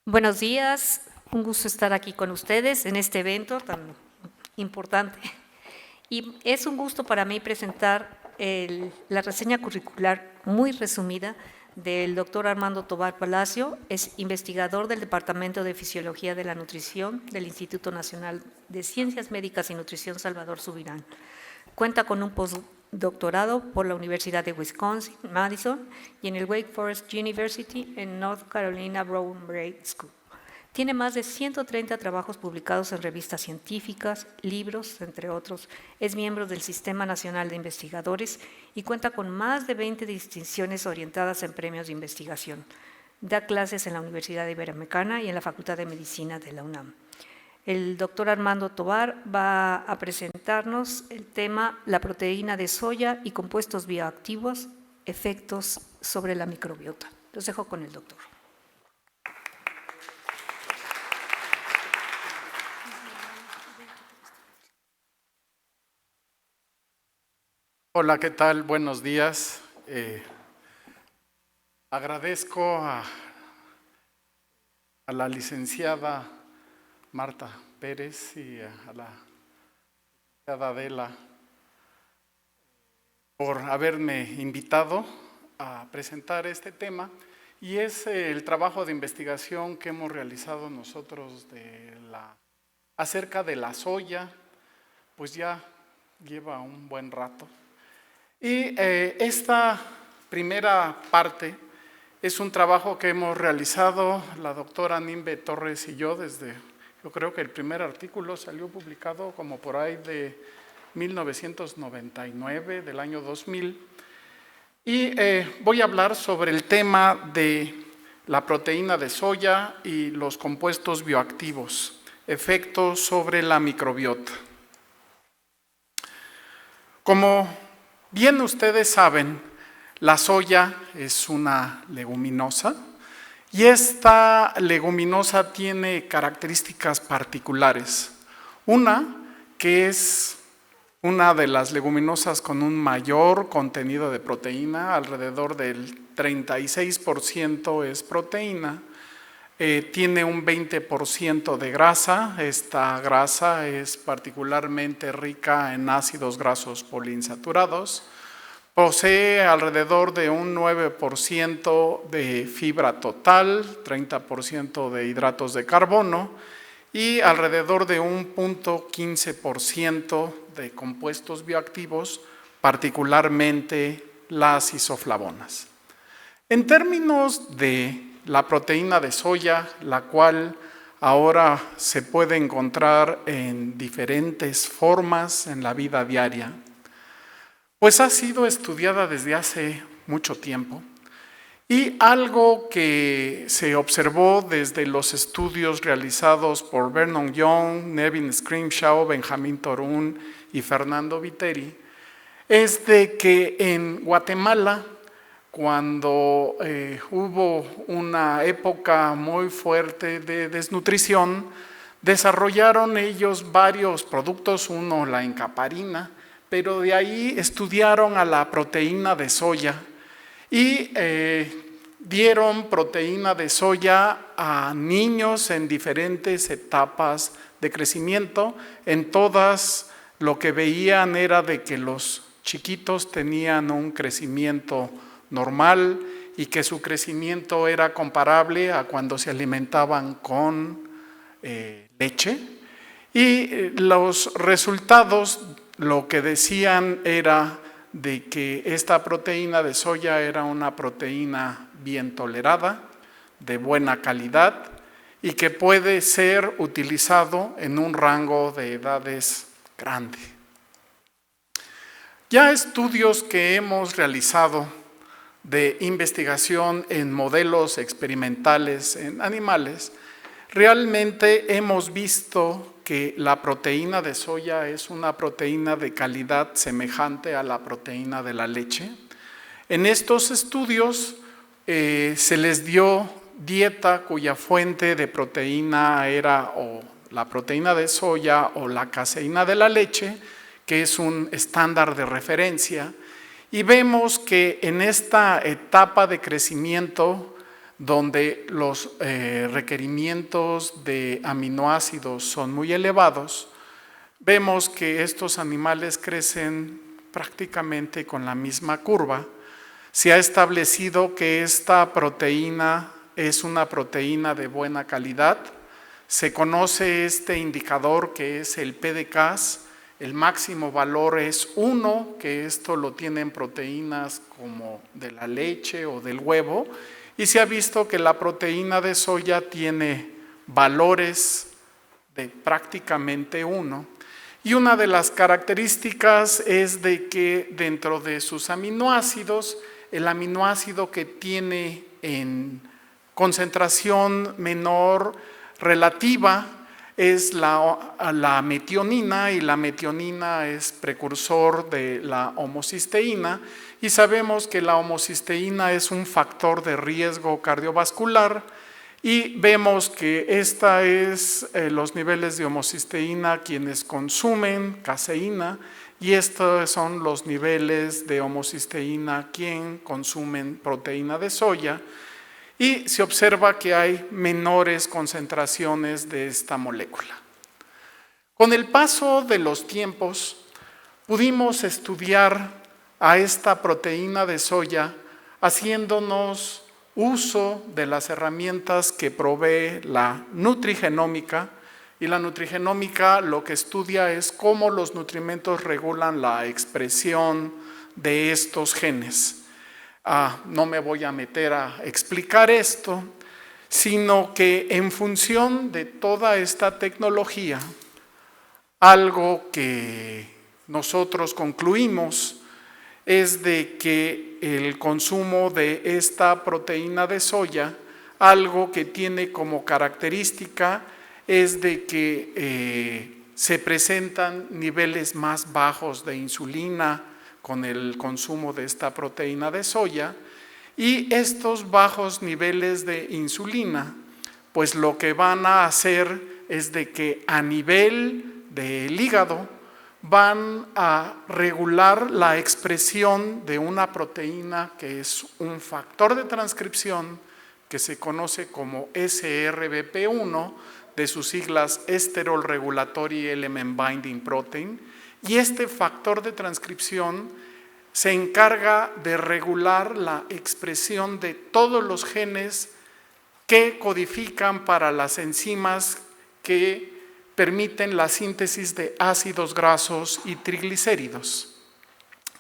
Buenos días, un gusto estar aquí con ustedes en este evento tan importante. Y es un gusto para mí presentar la reseña curricular muy resumida del doctor Armando Tovar Palacio, es investigador del Departamento de Fisiología de la Nutrición del Instituto Nacional de Ciencias Médicas y Nutrición Salvador Subirán. Cuenta con un postdoctorado por la Universidad de Wisconsin, Madison, y en el Wake Forest University en North Carolina Brown Braid School. Tiene más de 130 trabajos publicados en revistas científicas, libros, entre otros. Es miembro del Sistema Nacional de Investigadores y cuenta con más de 20 distinciones orientadas en premios de investigación. Da clases en la Universidad Iberoamericana y en la Facultad de Medicina de la UNAM. El doctor Armando Tovar va a presentarnos el tema la proteína de soya y compuestos bioactivos, efectos sobre la microbiota. Los dejo con el doctor. Hola, ¿qué tal? Buenos días. Agradezco a la licenciada Marta Pérez y a la licenciada Adela por haberme invitado a presentar este tema, y es el trabajo de investigación que hemos realizado nosotros acerca de la soya, pues ya lleva un buen rato. Y esta primera parte es un trabajo que hemos realizado la doctora Nimbe Torres y yo yo creo que el primer artículo salió publicado como por ahí de 1999, del año 2000. Y voy a hablar sobre el tema de la proteína de soya y los compuestos bioactivos, efectos sobre la microbiota. Como bien ustedes saben, la soya es una leguminosa y esta leguminosa tiene características particulares. Una, que es una de las leguminosas con un mayor contenido de proteína, alrededor del 36% es proteína. Tiene un 20% de grasa. Esta grasa es particularmente rica en ácidos grasos poliinsaturados. Posee alrededor de un 9% de fibra total, 30% de hidratos de carbono y alrededor de un 0.15% de compuestos bioactivos, particularmente las isoflavonas. En términos de la proteína de soya, la cual ahora se puede encontrar en diferentes formas en la vida diaria, pues ha sido estudiada desde hace mucho tiempo, y algo que se observó desde los estudios realizados por Vernon Young, Nevin Scrimshaw, Benjamín Torún y Fernando Viteri, es de que en Guatemala, cuando hubo una época muy fuerte de desnutrición, desarrollaron ellos varios productos, uno la encaparina, pero de ahí estudiaron a la proteína de soya y dieron proteína de soya a niños en diferentes etapas de crecimiento. En todas lo que veían era de que los chiquitos tenían un crecimiento normal y que su crecimiento era comparable a cuando se alimentaban con leche, y los resultados lo que decían era de que esta proteína de soya era una proteína bien tolerada, de buena calidad y que puede ser utilizado en un rango de edades grande. Ya estudios que hemos realizado de investigación en modelos experimentales en animales, realmente hemos visto que la proteína de soya es una proteína de calidad semejante a la proteína de la leche. En estos estudios se les dio dieta cuya fuente de proteína era o la proteína de soya o la caseína de la leche, que es un estándar de referencia. Y vemos que en esta etapa de crecimiento donde los requerimientos de aminoácidos son muy elevados, vemos que estos animales crecen prácticamente con la misma curva. Se ha establecido que esta proteína es una proteína de buena calidad. Se conoce este indicador que es el PDCAS. El máximo valor es 1, que esto lo tienen proteínas como de la leche o del huevo. Y se ha visto que la proteína de soya tiene valores de prácticamente 1. Y una de las características es de que dentro de sus aminoácidos, el aminoácido que tiene en concentración menor relativa es la metionina, y la metionina es precursor de la homocisteína, y sabemos que la homocisteína es un factor de riesgo cardiovascular, y vemos que esta es los niveles de homocisteína quienes consumen caseína, y estos son los niveles de homocisteína quien consumen proteína de soya, y se observa que hay menores concentraciones de esta molécula. Con el paso de los tiempos, pudimos estudiar a esta proteína de soya haciéndonos uso de las herramientas que provee la nutrigenómica, y la nutrigenómica lo que estudia es cómo los nutrimentos regulan la expresión de estos genes. No me voy a meter a explicar esto, sino que en función de toda esta tecnología, algo que nosotros concluimos es de que el consumo de esta proteína de soya, algo que tiene como característica es de que se presentan niveles más bajos de insulina con el consumo de esta proteína de soya, y estos bajos niveles de insulina, pues lo que van a hacer es de que a nivel del hígado van a regular la expresión de una proteína que es un factor de transcripción que se conoce como SRBP1, de sus siglas Esterol Regulatory Element Binding Protein, y este factor de transcripción se encarga de regular la expresión de todos los genes que codifican para las enzimas que permiten la síntesis de ácidos grasos y triglicéridos.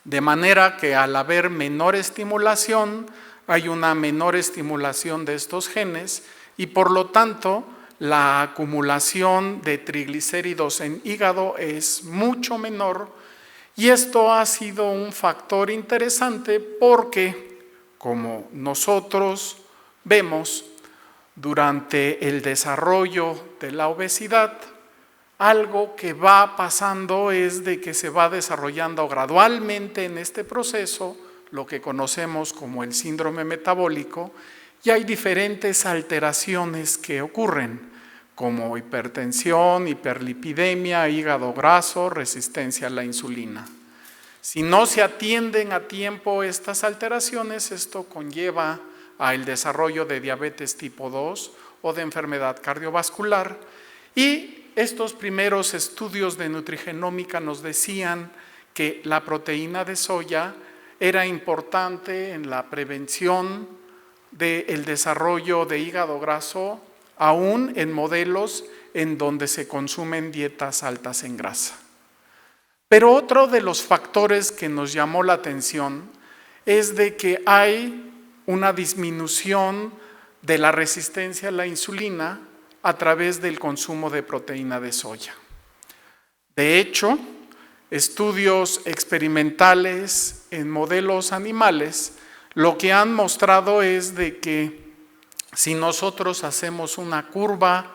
De manera que al haber menor estimulación, hay una menor estimulación de estos genes, y por lo tanto la acumulación de triglicéridos en hígado es mucho menor, y esto ha sido un factor interesante porque, como nosotros vemos durante el desarrollo de la obesidad, algo que va pasando es de que se va desarrollando gradualmente en este proceso lo que conocemos como el síndrome metabólico, y hay diferentes alteraciones que ocurren, como hipertensión, hiperlipidemia, hígado graso, resistencia a la insulina. Si no se atienden a tiempo estas alteraciones, esto conlleva al desarrollo de diabetes tipo 2 o de enfermedad cardiovascular, y estos primeros estudios de nutrigenómica nos decían que la proteína de soya era importante en la prevención del desarrollo de hígado graso, aún en modelos en donde se consumen dietas altas en grasa. Pero otro de los factores que nos llamó la atención es de que hay una disminución de la resistencia a la insulina a través del consumo de proteína de soya. De hecho, estudios experimentales en modelos animales lo que han mostrado es de que si nosotros hacemos una curva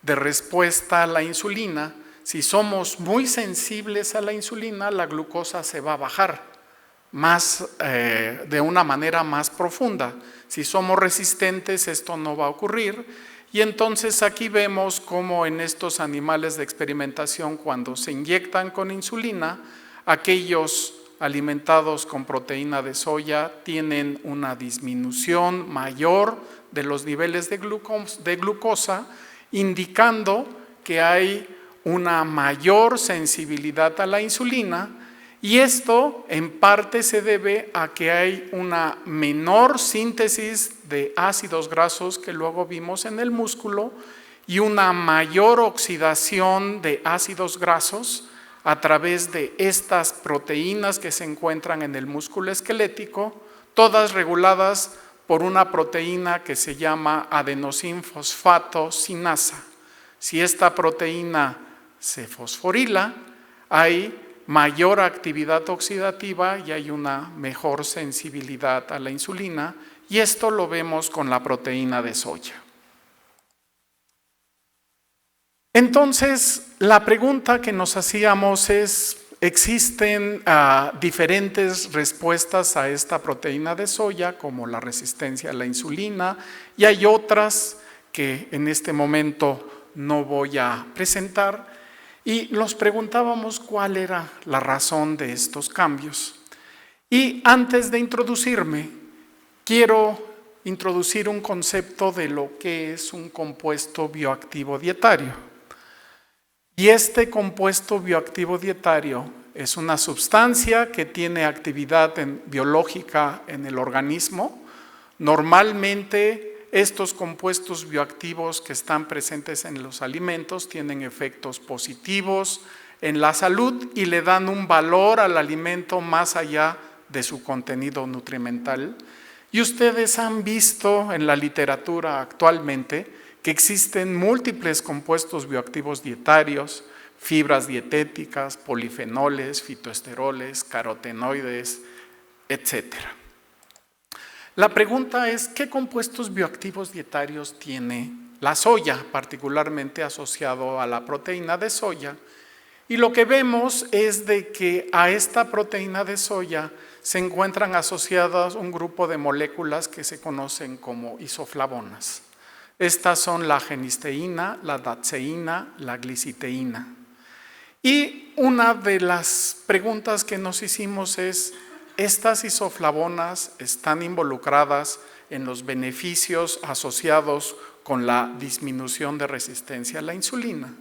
de respuesta a la insulina, si somos muy sensibles a la insulina, la glucosa se va a bajar de una manera más profunda. Si somos resistentes, esto no va a ocurrir. Y entonces aquí vemos cómo en estos animales de experimentación, cuando se inyectan con insulina, aquellos alimentados con proteína de soya tienen una disminución mayor de los niveles de glucosa, indicando que hay una mayor sensibilidad a la insulina, y esto en parte se debe a que hay una menor síntesis de ácidos grasos que luego vimos en el músculo y una mayor oxidación de ácidos grasos a través de estas proteínas que se encuentran en el músculo esquelético, todas reguladas por una proteína que se llama adenosín-fosfato sinasa. Si esta proteína se fosforila, hay mayor actividad oxidativa y hay una mejor sensibilidad a la insulina, y esto lo vemos con la proteína de soya. Entonces, la pregunta que nos hacíamos es, ¿existen diferentes respuestas a esta proteína de soya, como la resistencia a la insulina? Y hay otras que en este momento no voy a presentar. Y nos preguntábamos cuál era la razón de estos cambios. Y antes de introducirme, quiero introducir un concepto de lo que es un compuesto bioactivo dietario. Y este compuesto bioactivo dietario es una sustancia que tiene actividad biológica en el organismo. Normalmente estos compuestos bioactivos que están presentes en los alimentos tienen efectos positivos en la salud y le dan un valor al alimento más allá de su contenido nutrimental. Y ustedes han visto en la literatura actualmente que existen múltiples compuestos bioactivos dietarios, fibras dietéticas, polifenoles, fitoesteroles, carotenoides, etc. La pregunta es, ¿qué compuestos bioactivos dietarios tiene la soya, particularmente asociado a la proteína de soya? Y lo que vemos es de que a esta proteína de soya se encuentran asociadas un grupo de moléculas que se conocen como isoflavonas. Estas son la genisteína, la daceína, la gliciteína. Y una de las preguntas que nos hicimos es, ¿estas isoflavonas están involucradas en los beneficios asociados con la disminución de resistencia a la insulina?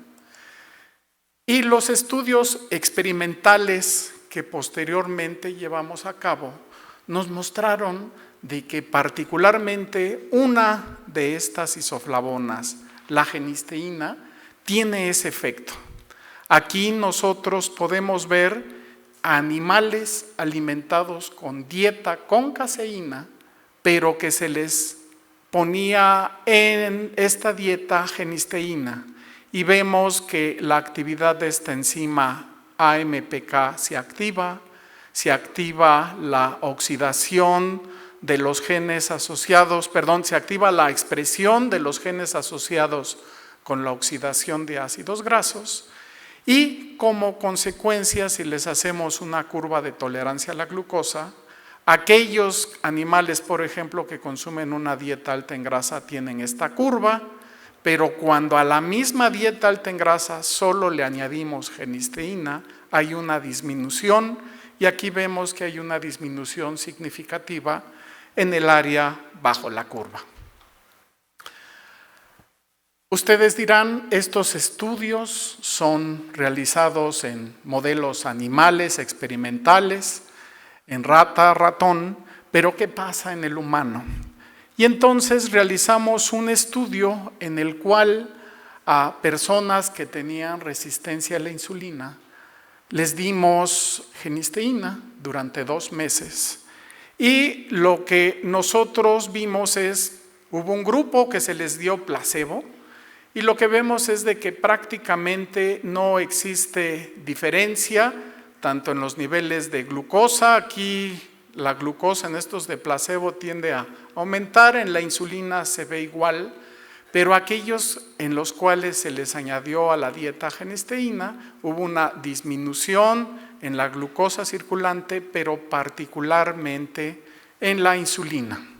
Y los estudios experimentales que posteriormente llevamos a cabo nos mostraron de que particularmente una de estas isoflavonas, la genisteína, tiene ese efecto. Aquí nosotros podemos ver animales alimentados con dieta con caseína, pero que se les ponía en esta dieta genisteína, y vemos que la actividad de esta enzima AMPK se activa la oxidación de los genes asociados, se activa la expresión de los genes asociados con la oxidación de ácidos grasos, y como consecuencia, si les hacemos una curva de tolerancia a la glucosa, aquellos animales, por ejemplo, que consumen una dieta alta en grasa tienen esta curva, pero cuando a la misma dieta alta en grasa solo le añadimos genisteína, hay una disminución, y aquí vemos que hay una disminución significativa en el área bajo la curva. Ustedes dirán, estos estudios son realizados en modelos animales experimentales, en rata, ratón, pero ¿qué pasa en el humano? Y entonces realizamos un estudio en el cual a personas que tenían resistencia a la insulina les dimos genisteína durante 2 meses. Y lo que nosotros vimos es, hubo un grupo que se les dio placebo, y lo que vemos es de que prácticamente no existe diferencia, tanto en los niveles de glucosa. Aquí la glucosa en estos de placebo tiende a aumentar, en la insulina se ve igual, pero aquellos en los cuales se les añadió a la dieta genisteína, hubo una disminución en la glucosa circulante, pero particularmente en la insulina.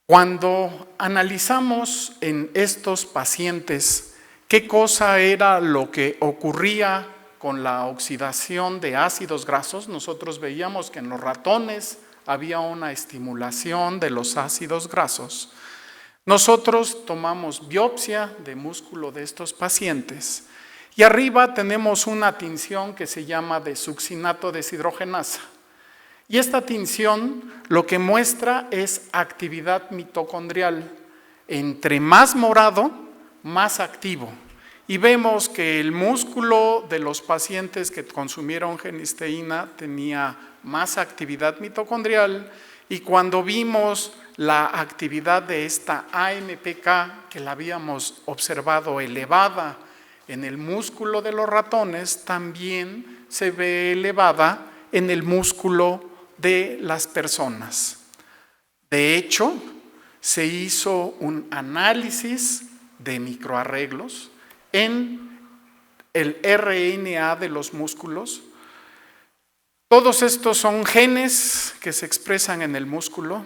Cuando analizamos en estos pacientes qué cosa era lo que ocurría con la oxidación de ácidos grasos. Nosotros veíamos que en los ratones había una estimulación de los ácidos grasos. Nosotros tomamos biopsia de músculo de estos pacientes y arriba tenemos una tinción que se llama de succinato deshidrogenasa. Y esta tinción lo que muestra es actividad mitocondrial. Entre más morado, más activo. Y vemos que el músculo de los pacientes que consumieron genisteína tenía más actividad mitocondrial, y cuando vimos la actividad de esta AMPK, que la habíamos observado elevada en el músculo de los ratones, también se ve elevada en el músculo de las personas. De hecho, se hizo un análisis de microarreglos en el RNA de los músculos. Todos estos son genes que se expresan en el músculo.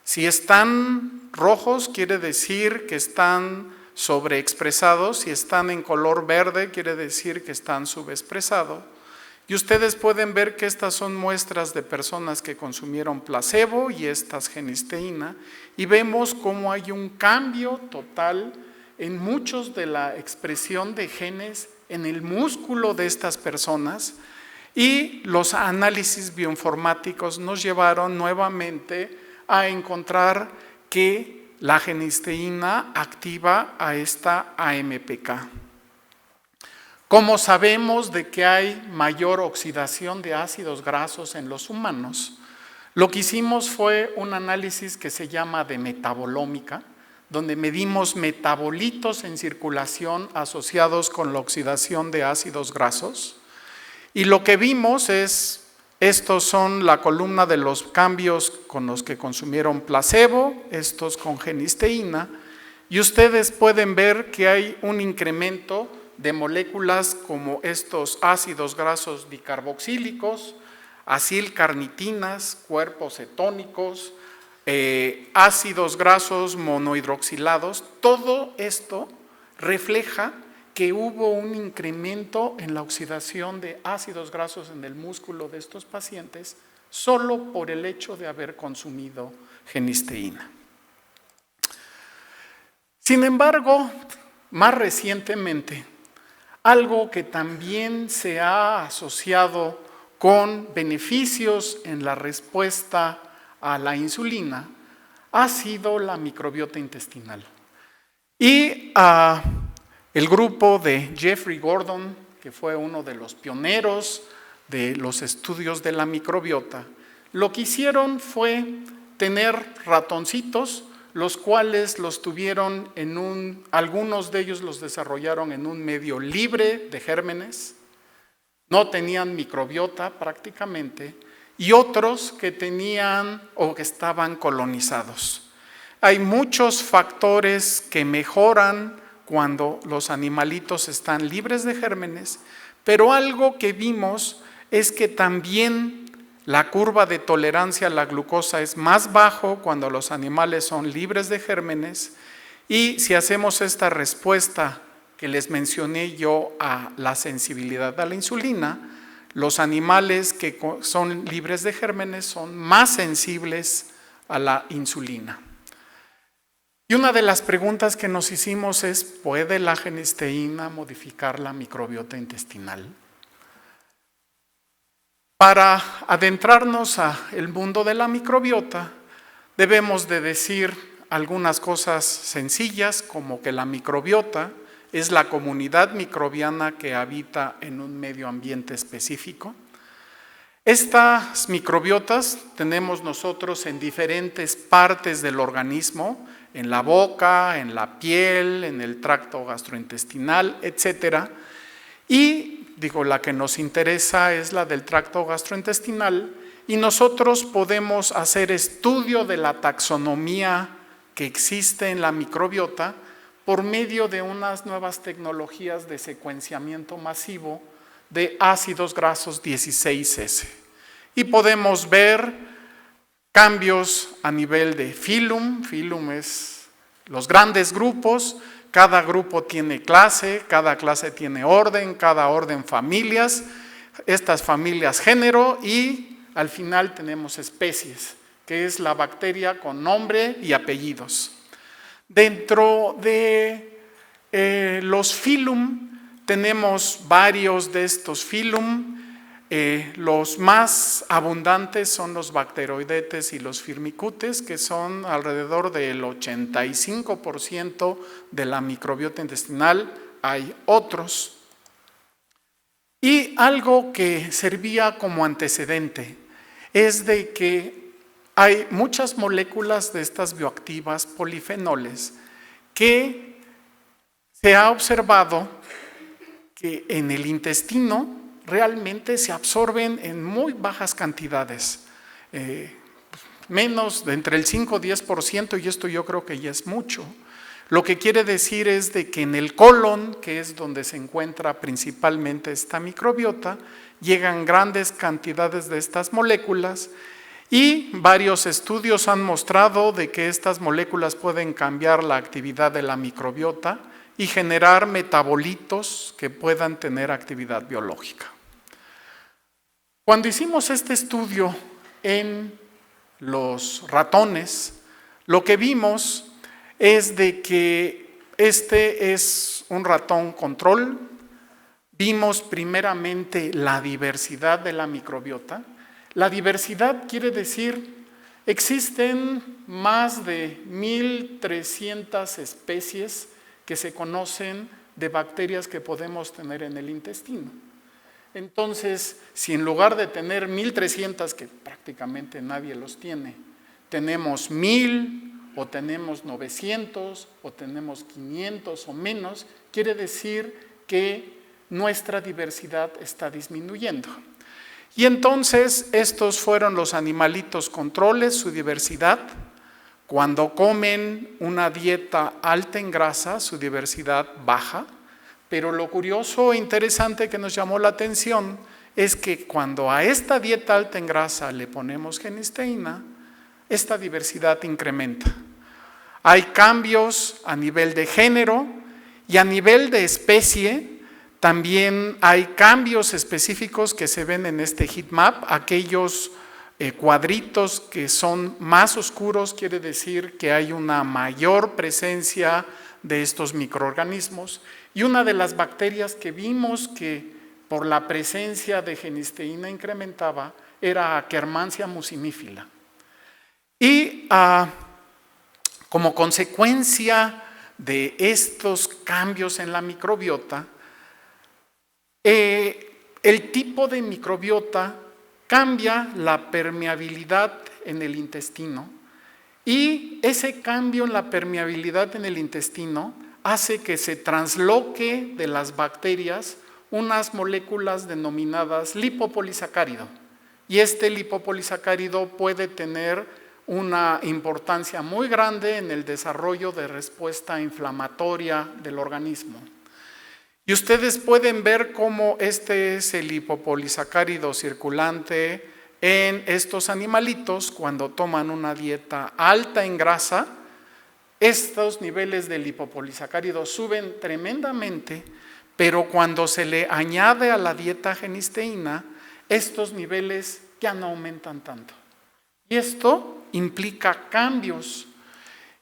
Si están rojos, quiere decir que están sobreexpresados. Si están en color verde, quiere decir que están subexpresados. Y ustedes pueden ver que estas son muestras de personas que consumieron placebo y estas genisteína, y vemos cómo hay un cambio total en muchos de la expresión de genes en el músculo de estas personas, y los análisis bioinformáticos nos llevaron nuevamente a encontrar que la genisteína activa a esta AMPK. ¿Cómo sabemos de que hay mayor oxidación de ácidos grasos en los humanos? Lo que hicimos fue un análisis que se llama de metabolómica, donde medimos metabolitos en circulación asociados con la oxidación de ácidos grasos. Y lo que vimos es, estos son la columna de los cambios con los que consumieron placebo, estos con genisteína, y ustedes pueden ver que hay un incremento de moléculas como estos ácidos grasos dicarboxílicos, acilcarnitinas, cuerpos cetónicos, ácidos grasos monohidroxilados. Todo esto refleja que hubo un incremento en la oxidación de ácidos grasos en el músculo de estos pacientes solo por el hecho de haber consumido genisteína. Sin embargo, más recientemente, algo que también se ha asociado con beneficios en la respuesta a la insulina ha sido la microbiota intestinal. Y el grupo de Jeffrey Gordon, que fue uno de los pioneros de los estudios de la microbiota, lo que hicieron fue tener ratoncitos, los cuales los tuvieron algunos de ellos los desarrollaron en un medio libre de gérmenes, no tenían microbiota prácticamente, y otros que tenían o que estaban colonizados. Hay muchos factores que mejoran cuando los animalitos están libres de gérmenes, pero algo que vimos es que también la curva de tolerancia a la glucosa es más bajo cuando los animales son libres de gérmenes, y si hacemos esta respuesta que les mencioné yo a la sensibilidad a la insulina, los animales que son libres de gérmenes son más sensibles a la insulina. Y una de las preguntas que nos hicimos es, ¿puede la genisteína modificar la microbiota intestinal? Para adentrarnos al mundo de la microbiota, debemos de decir algunas cosas sencillas, como que la microbiota es la comunidad microbiana que habita en un medio ambiente específico. Estas microbiotas tenemos nosotros en diferentes partes del organismo, en la boca, en la piel, en el tracto gastrointestinal, etc. Y la que nos interesa es la del tracto gastrointestinal, y nosotros podemos hacer estudio de la taxonomía que existe en la microbiota por medio de unas nuevas tecnologías de secuenciamiento masivo de ácidos grasos 16S. Y podemos ver cambios a nivel de filum es los grandes grupos, cada grupo tiene clase, cada clase tiene orden, cada orden familias, estas familias género y al final tenemos especies, que es la bacteria con nombre y apellidos. Dentro de los filum tenemos varios de estos filum. Los más abundantes son los bacteroidetes y los firmicutes, que son alrededor del 85% de la microbiota intestinal. Hay otros. Y algo que servía como antecedente es de que hay muchas moléculas de estas bioactivas polifenoles que se ha observado que en el intestino realmente se absorben en muy bajas cantidades, menos de entre el 5 o 10%, y esto yo creo que ya es mucho. Lo que quiere decir es de que en el colon, que es donde se encuentra principalmente esta microbiota, llegan grandes cantidades de estas moléculas y varios estudios han mostrado de que estas moléculas pueden cambiar la actividad de la microbiota y generar metabolitos que puedan tener actividad biológica. Cuando hicimos este estudio en los ratones, lo que vimos es de que este es un ratón control. Vimos primeramente la diversidad de la microbiota. La diversidad quiere decir, existen más de 1.300 especies que se conocen de bacterias que podemos tener en el intestino. Entonces, si en lugar de tener 1.300, que prácticamente nadie los tiene, tenemos 1.000 o tenemos 900 o tenemos 500 o menos, quiere decir que nuestra diversidad está disminuyendo. Y entonces estos fueron los animalitos controles, su diversidad. Cuando comen una dieta alta en grasa, su diversidad baja. Pero lo curioso e interesante que nos llamó la atención es que cuando a esta dieta alta en grasa le ponemos genisteína, esta diversidad incrementa. Hay cambios a nivel de género y a nivel de especie. También hay cambios específicos que se ven en este heat map. Aquellos cuadritos que son más oscuros quiere decir que hay una mayor presencia de estos microorganismos. Y una de las bacterias que vimos que por la presencia de genisteína incrementaba era Akkermansia mucimífila. Y como consecuencia de estos cambios en la microbiota, el tipo de microbiota cambia la permeabilidad en el intestino y ese cambio en la permeabilidad en el intestino hace que se transloque de las bacterias unas moléculas denominadas lipopolisacárido. Y este lipopolisacárido puede tener una importancia muy grande en el desarrollo de respuesta inflamatoria del organismo. Y ustedes pueden ver cómo este es el lipopolisacárido circulante en estos animalitos cuando toman una dieta alta en grasa. Estos niveles de lipopolisacárido suben tremendamente, pero cuando se le añade a la dieta genisteína, estos niveles ya no aumentan tanto. Y esto implica cambios.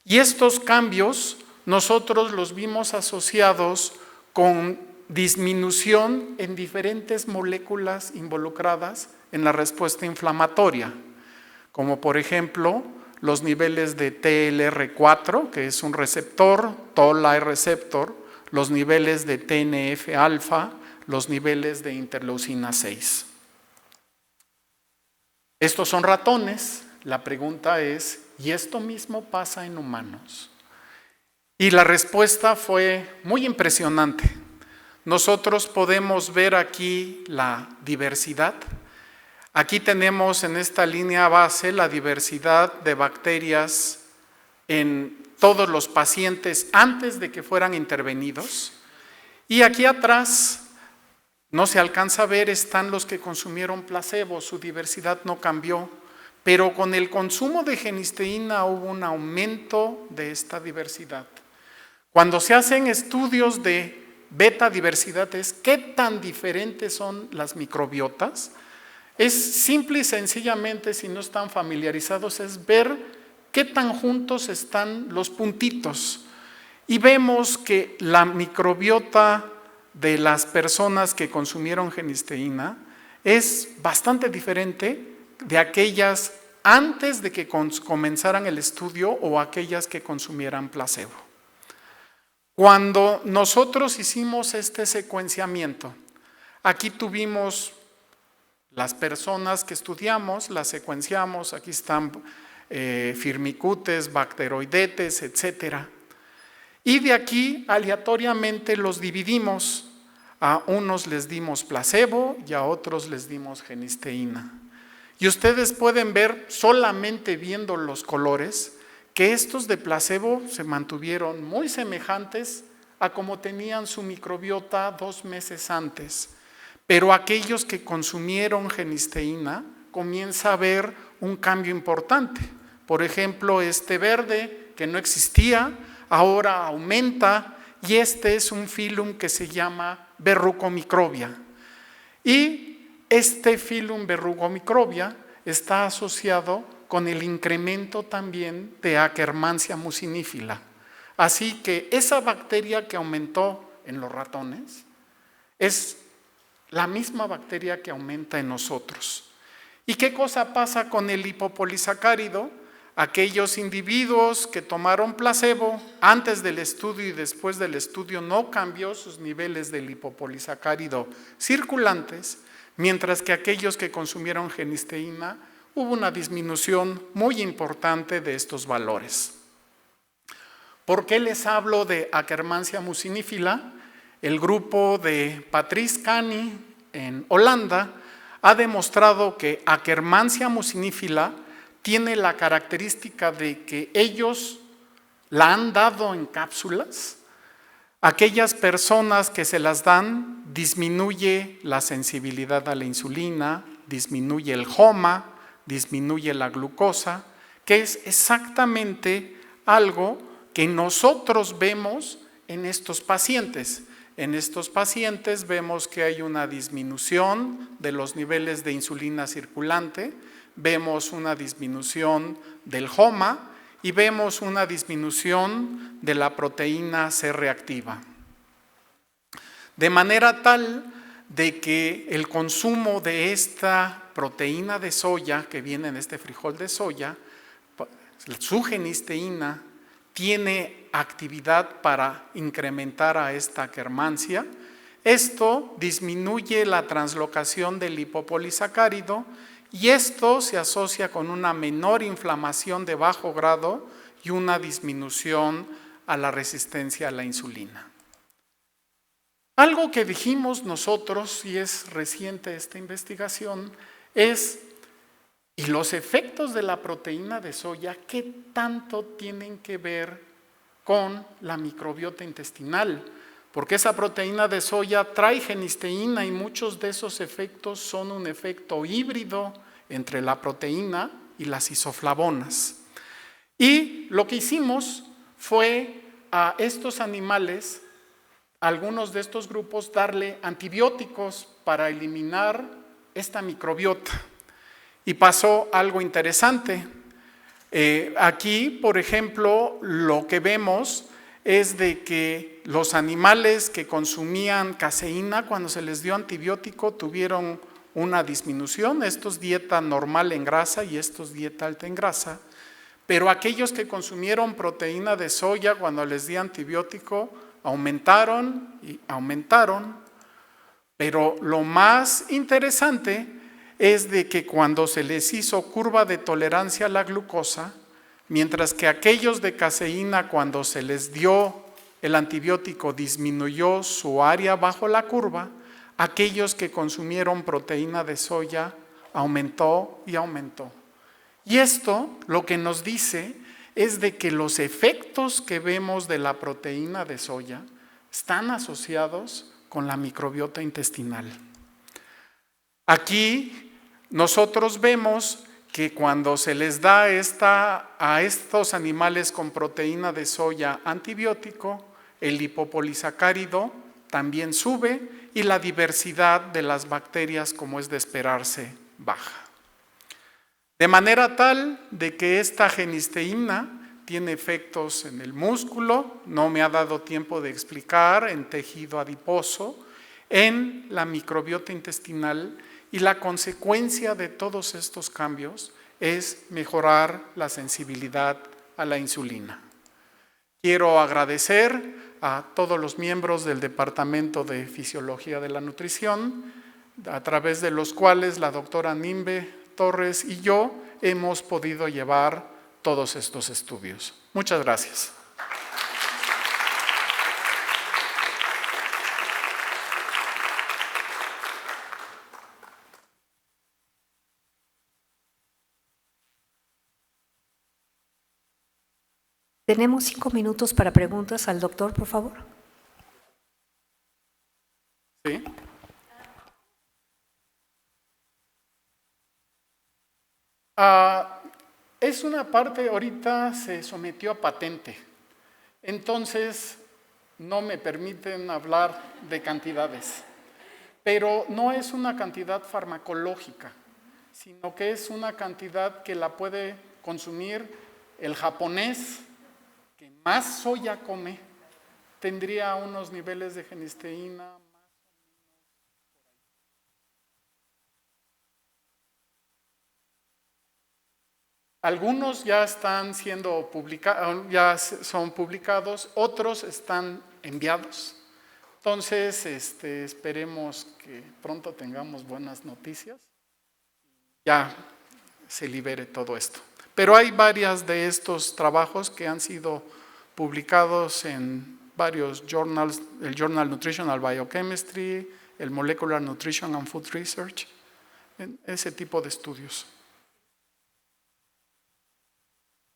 Y estos cambios nosotros los vimos asociados con disminución en diferentes moléculas involucradas en la respuesta inflamatoria, como por ejemplo los niveles de TLR4, que es un receptor, Toll-like receptor, los niveles de TNF-alfa, los niveles de interleucina 6. Estos son ratones. La pregunta es, ¿y esto mismo pasa en humanos? Y la respuesta fue muy impresionante. Nosotros podemos ver aquí la diversidad. Aquí tenemos en esta línea base la diversidad de bacterias en todos los pacientes antes de que fueran intervenidos. Y aquí atrás, no se alcanza a ver, están los que consumieron placebo, su diversidad no cambió, pero con el consumo de genisteína hubo un aumento de esta diversidad. Cuando se hacen estudios de beta diversidad es qué tan diferentes son las microbiotas. Es simple y sencillamente, si no están familiarizados, es ver qué tan juntos están los puntitos. Y vemos que la microbiota de las personas que consumieron genisteína es bastante diferente de aquellas antes de que comenzaran el estudio o aquellas que consumieran placebo. Cuando nosotros hicimos este secuenciamiento, aquí tuvimos las personas que estudiamos, las secuenciamos, aquí están firmicutes, bacteroidetes, etcétera. Y de aquí aleatoriamente los dividimos. A unos les dimos placebo y a otros les dimos genisteína. Y ustedes pueden ver, solamente viendo los colores, que estos de placebo se mantuvieron muy semejantes a como tenían su microbiota 2 meses antes. Pero aquellos que consumieron genisteína comienza a haber un cambio importante. Por ejemplo, este verde que no existía, ahora aumenta, y este es un filum que se llama Verrucomicrobia. Y este filum Verrucomicrobia está asociado con el incremento también de Akkermansia mucinífila. Así que esa bacteria que aumentó en los ratones es la misma bacteria que aumenta en nosotros. ¿Y qué cosa pasa con el lipopolisacárido? Aquellos individuos que tomaron placebo antes del estudio y después del estudio no cambió sus niveles de lipopolisacárido circulantes, mientras que aquellos que consumieron genisteína hubo una disminución muy importante de estos valores. ¿Por qué les hablo de Akkermansia mucinífila? El grupo de Patrice Cani en Holanda ha demostrado que Akkermansia mucinífila tiene la característica de que ellos la han dado en cápsulas. Aquellas personas que se las dan disminuye la sensibilidad a la insulina, disminuye el HOMA, disminuye la glucosa, que es exactamente algo que nosotros vemos en estos pacientes. En estos pacientes vemos que hay una disminución de los niveles de insulina circulante, vemos una disminución del HOMA y vemos una disminución de la proteína C reactiva. De manera tal de que el consumo de esta proteína de soya que viene en este frijol de soya, su genisteína, tiene actividad para incrementar a esta Akkermansia. Esto disminuye la translocación del lipopolisacárido y esto se asocia con una menor inflamación de bajo grado y una disminución a la resistencia a la insulina. Algo que dijimos nosotros, y es reciente esta investigación, es, ¿y los efectos de la proteína de soya qué tanto tienen que ver con la microbiota intestinal? Porque esa proteína de soya trae genisteína y muchos de esos efectos son un efecto híbrido entre la proteína y las isoflavonas. Y lo que hicimos fue a estos animales, a algunos de estos grupos, darle antibióticos para eliminar esta microbiota. Y pasó algo interesante. Aquí, por ejemplo, lo que vemos es de que los animales que consumían caseína cuando se les dio antibiótico tuvieron una disminución. Estos dieta normal en grasa y estos dieta alta en grasa. Pero aquellos que consumieron proteína de soya cuando les di antibiótico aumentaron y aumentaron. Pero lo más interesante es de que cuando se les hizo curva de tolerancia a la glucosa, mientras que aquellos de caseína cuando se les dio el antibiótico disminuyó su área bajo la curva, aquellos que consumieron proteína de soya aumentó y aumentó. Y esto lo que nos dice es de que los efectos que vemos de la proteína de soya están asociados con la microbiota intestinal. Aquí nosotros vemos que cuando se les da a estos animales con proteína de soya antibiótico, el lipopolisacárido también sube y la diversidad de las bacterias, como es de esperarse, baja. De manera tal de que esta genisteína tiene efectos en el músculo, no me ha dado tiempo de explicar, en tejido adiposo, en la microbiota intestinal, y la consecuencia de todos estos cambios es mejorar la sensibilidad a la insulina. Quiero agradecer a todos los miembros del Departamento de Fisiología de la Nutrición, a través de los cuales la doctora Nimbe Torres y yo hemos podido llevar todos estos estudios. Muchas gracias. Tenemos 5 minutos para preguntas al doctor, por favor. Sí. Es una parte, ahorita se sometió a patente, entonces no me permiten hablar de cantidades, pero no es una cantidad farmacológica, sino que es una cantidad que la puede consumir el japonés que más soya come, tendría unos niveles de genisteína. Algunos ya están siendo publicados, ya son publicados, otros están enviados. Entonces, esperemos que pronto tengamos buenas noticias. Ya se libere todo esto. Pero hay varias de estos trabajos que han sido publicados en varios journals, el Journal Nutritional Biochemistry, el Molecular Nutrition and Food Research, en ese tipo de estudios.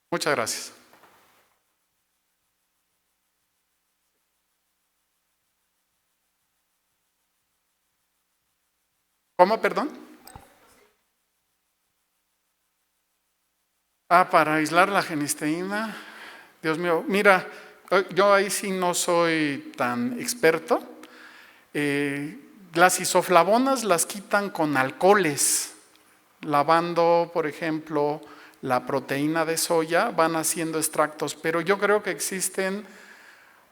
Muchas gracias. ¿Cómo, perdón? Para aislar la genisteína. Dios mío, mira, yo ahí sí no soy tan experto. Las isoflavonas las quitan con alcoholes, lavando, por ejemplo, la proteína de soya, van haciendo extractos, pero yo creo que existen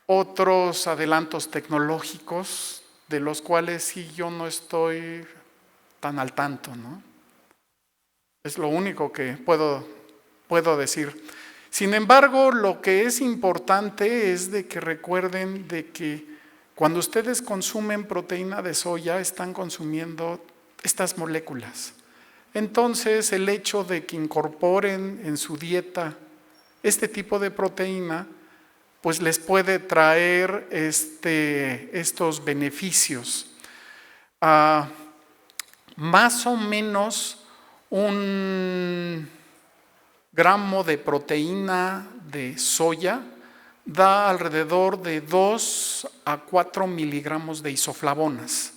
otros adelantos tecnológicos de los cuales sí yo no estoy tan al tanto, ¿no? Es lo único que puedo decir. Sin embargo, lo que es importante es de que recuerden de que cuando ustedes consumen proteína de soya, están consumiendo estas moléculas. Entonces, el hecho de que incorporen en su dieta este tipo de proteína, pues les puede traer estos beneficios. Más o menos 1 gramo de proteína de soya da alrededor de 2 a 4 miligramos de isoflavonas.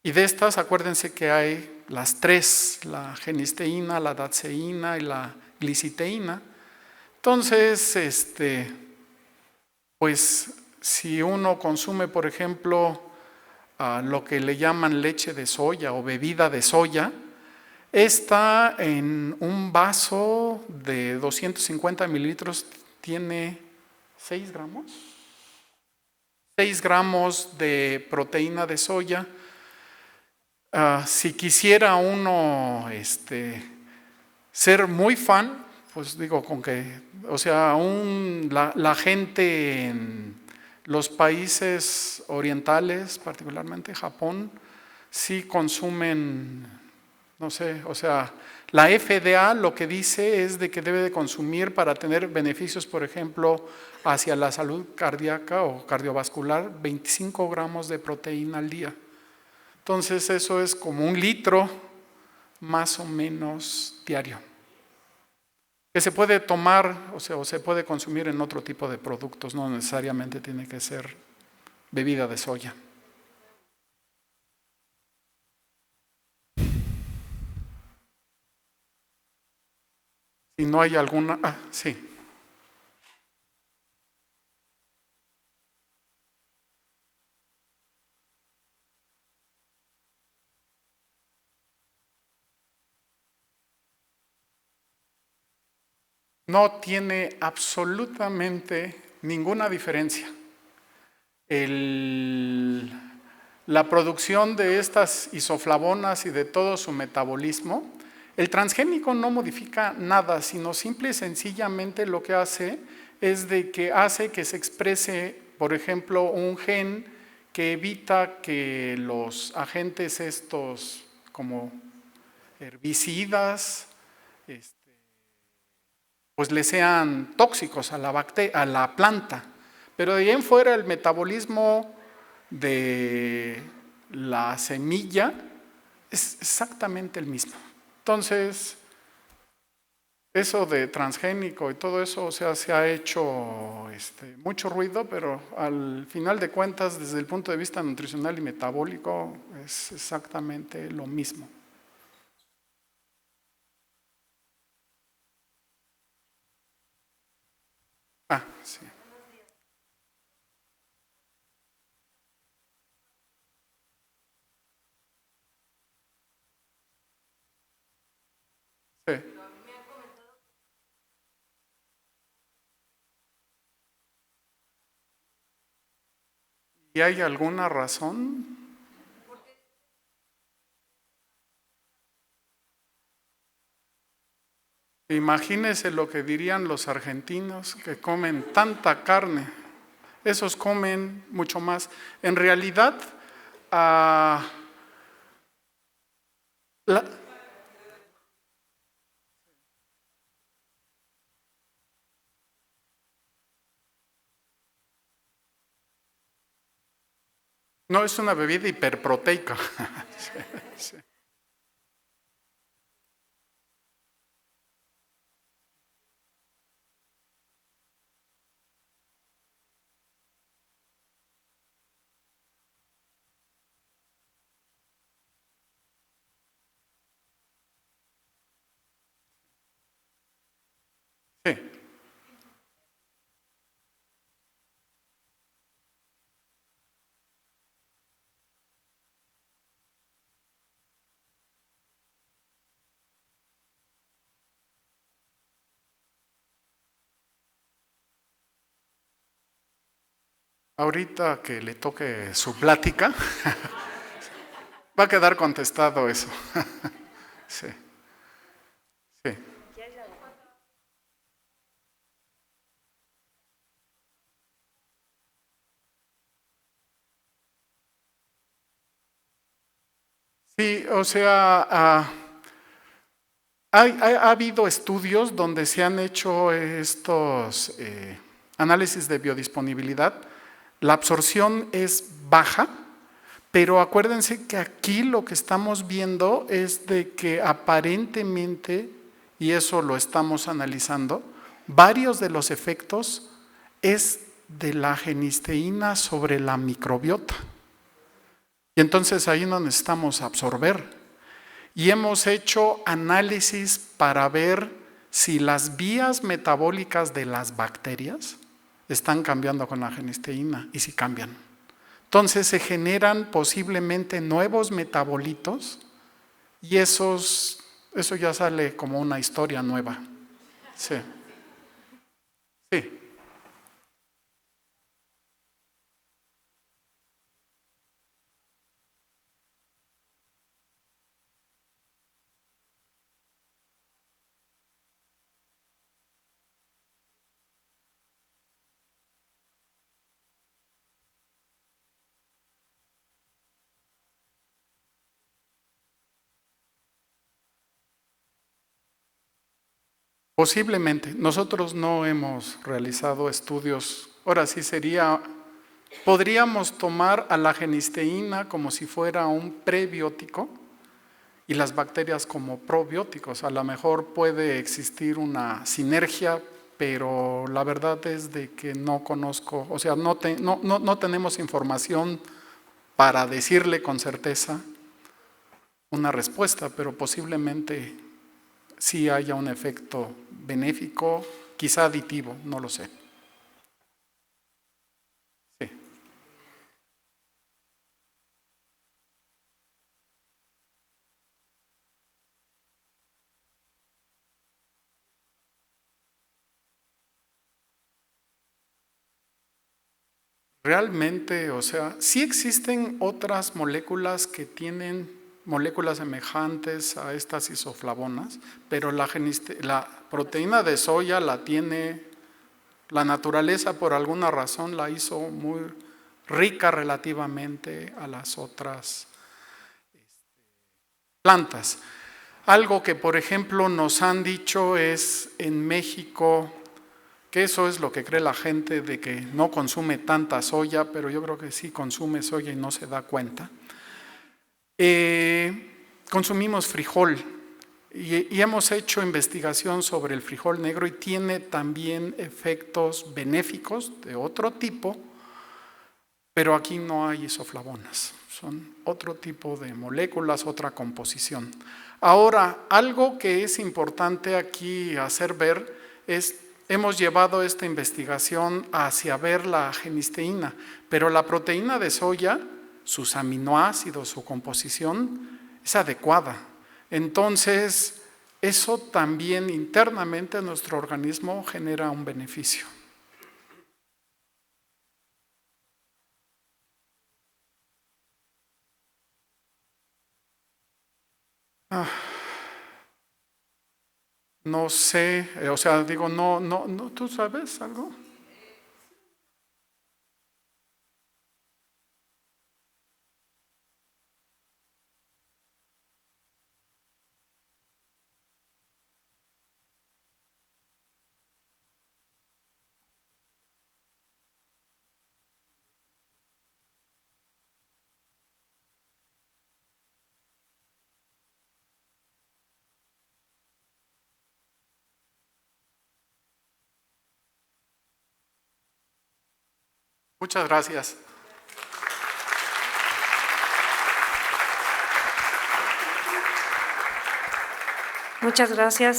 Y de estas, acuérdense que hay las 3, la genisteína, la daceína y la gliciteína. Entonces, pues si uno consume, por ejemplo, lo que le llaman leche de soya o bebida de soya, esta en un vaso de 250 mililitros tiene 6 gramos. 6 gramos de proteína de soya. Si quisiera uno ser muy fan, pues digo con que, o sea, aún la gente en los países orientales, particularmente Japón, sí consumen, no sé, o sea, la FDA lo que dice es de que debe de consumir para tener beneficios, por ejemplo, hacia la salud cardíaca o cardiovascular, 25 gramos de proteína al día. Entonces eso es como 1 litro más o menos diario, que se puede tomar, o sea, o se puede consumir en otro tipo de productos, no necesariamente tiene que ser bebida de soya. Si no hay alguna, sí. no tiene absolutamente ninguna diferencia. La producción de estas isoflavonas y de todo su metabolismo, el transgénico no modifica nada, sino simple y sencillamente lo que hace es de que hace que se exprese, por ejemplo, un gen que evita que los agentes estos como herbicidas pues le sean tóxicos a la planta. Pero de ahí en fuera el metabolismo de la semilla es exactamente el mismo. Entonces, eso de transgénico y todo eso, o sea, se ha hecho mucho ruido, pero al final de cuentas, desde el punto de vista nutricional y metabólico, es exactamente lo mismo. Ah, sí. Sí. ¿Y hay alguna razón? Imagínese lo que dirían los argentinos que comen tanta carne. Esos comen mucho más. En realidad, ah, la- no es una bebida hiperproteica. Sí, sí, ahorita que le toque su plática, va a quedar contestado eso. Sí, sí. Sí, o sea, ha habido estudios donde se han hecho estos análisis de biodisponibilidad. La absorción es baja, pero acuérdense que aquí lo que estamos viendo es de que aparentemente, y eso lo estamos analizando, varios de los efectos es de la genisteína sobre la microbiota. Y entonces ahí no necesitamos absorber. Y hemos hecho análisis para ver si las vías metabólicas de las bacterias están cambiando con la genisteína y si cambian. Entonces se generan posiblemente nuevos metabolitos y eso ya sale como una historia nueva. Sí, sí. Posiblemente. Nosotros no hemos realizado estudios. Ahora sí podríamos tomar a la genisteína como si fuera un prebiótico y las bacterias como probióticos. A lo mejor puede existir una sinergia, pero la verdad es de que no conozco, o sea, no tenemos información para decirle con certeza una respuesta, pero posiblemente sí haya un efecto benéfico, quizá aditivo, no lo sé. Sí. realmente, o sea, sí existen otras moléculas que tienen moléculas semejantes a estas isoflavonas, pero la proteína de soya la tiene, la naturaleza por alguna razón la hizo muy rica relativamente a las otras plantas. Algo que, por ejemplo, nos han dicho es en México, que eso es lo que cree la gente de que no consume tanta soya, pero yo creo que sí consume soya y no se da cuenta. Consumimos frijol y hemos hecho investigación sobre el frijol negro y tiene también efectos benéficos de otro tipo, pero aquí no hay isoflavonas, son otro tipo de moléculas, otra composición. Ahora, algo que es importante aquí hacer ver es, hemos llevado esta investigación hacia ver la genisteína, pero la proteína de soya, sus aminoácidos, su composición es adecuada. Entonces, eso también internamente en nuestro organismo genera un beneficio. No sé, o sea, digo, no, ¿tú sabes algo? Muchas gracias. Muchas gracias.